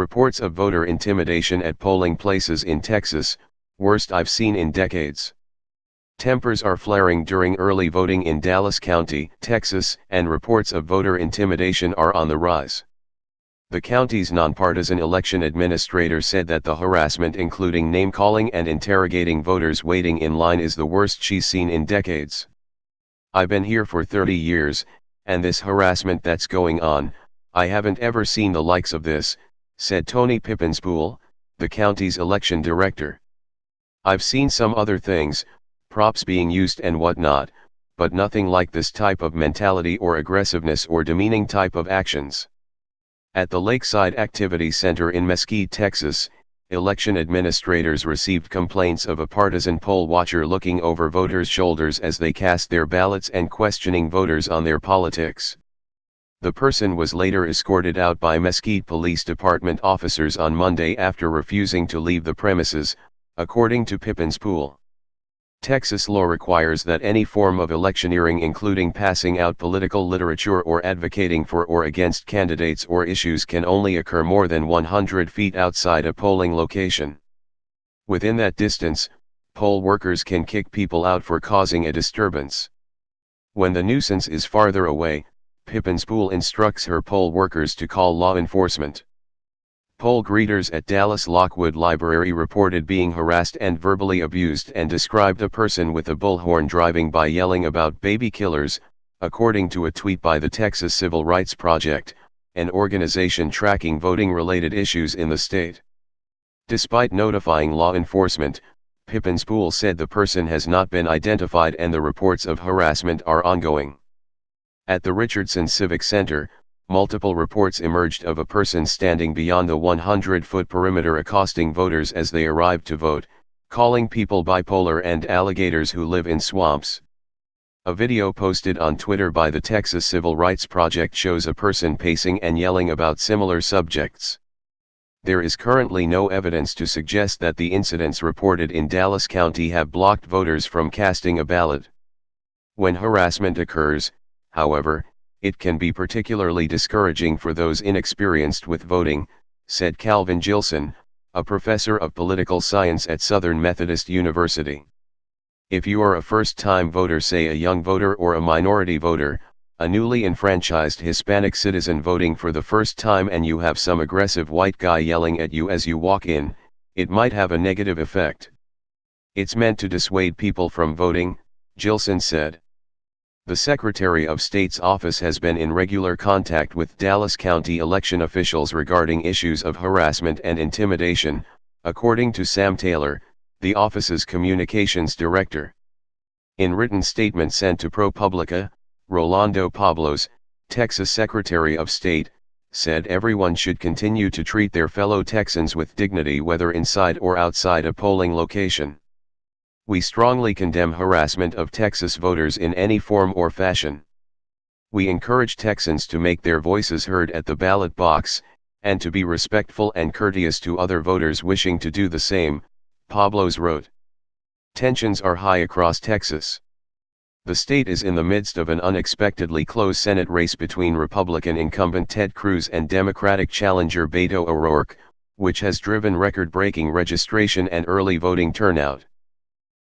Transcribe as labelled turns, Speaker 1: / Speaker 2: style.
Speaker 1: Reports of voter intimidation at polling places in Texas, worst I've seen in decades. Tempers are flaring during early voting in Dallas County, Texas, and reports of voter intimidation are on the rise. The county's nonpartisan election administrator said that the harassment, including name-calling and interrogating voters waiting in line, is the worst she's seen in decades. "I've been here for 30 years, and this harassment that's going on, I haven't ever seen the likes of this," said Tony Pippenspool, the county's election director. "I've seen some other things, props being used and whatnot, but nothing like this type of mentality or aggressiveness or demeaning type of actions." At the Lakeside Activity Center in Mesquite, Texas, election administrators received complaints of a partisan poll watcher looking over voters' shoulders as they cast their ballots and questioning voters on their politics. The person was later escorted out by Mesquite Police Department officers on Monday after refusing to leave the premises, according to Pippenspool. Texas law requires that any form of electioneering, including passing out political literature or advocating for or against candidates or issues, can only occur more than 100 feet outside a polling location. Within that distance, poll workers can kick people out for causing a disturbance. When the nuisance is farther away, Pippenspool instructs her poll workers to call law enforcement. Poll greeters at Dallas Lockwood Library reported being harassed and verbally abused and described a person with a bullhorn driving by yelling about baby killers, according to a tweet by the Texas Civil Rights Project, an organization tracking voting-related issues in the state. Despite notifying law enforcement, Pippenspool said the person has not been identified and the reports of harassment are ongoing. At the Richardson Civic Center, multiple reports emerged of a person standing beyond the 100-foot perimeter accosting voters as they arrived to vote, calling people bipolar and alligators who live in swamps. A video posted on Twitter by the Texas Civil Rights Project shows a person pacing and yelling about similar subjects. There is currently no evidence to suggest that the incidents reported in Dallas County have blocked voters from casting a ballot. When harassment occurs, however, it can be particularly discouraging for those inexperienced with voting, said Calvin Gilson, a professor of political science at Southern Methodist University. If you are a first-time voter, say a young voter or a minority voter, a newly enfranchised Hispanic citizen voting for the first time, and you have some aggressive white guy yelling at you as you walk in, it might have a negative effect. "It's meant to dissuade people from voting," Gilson said. The Secretary of State's office has been in regular contact with Dallas County election officials regarding issues of harassment and intimidation, according to Sam Taylor, the office's communications director. In written statement sent to ProPublica, Rolando Pablos, Texas Secretary of State, said everyone should continue to treat their fellow Texans with dignity whether inside or outside a polling location. "We strongly condemn harassment of Texas voters in any form or fashion. We encourage Texans to make their voices heard at the ballot box, and to be respectful and courteous to other voters wishing to do the same," Pablos wrote. Tensions are high across Texas. The state is in the midst of an unexpectedly close Senate race between Republican incumbent Ted Cruz and Democratic challenger Beto O'Rourke, which has driven record-breaking registration and early voting turnout.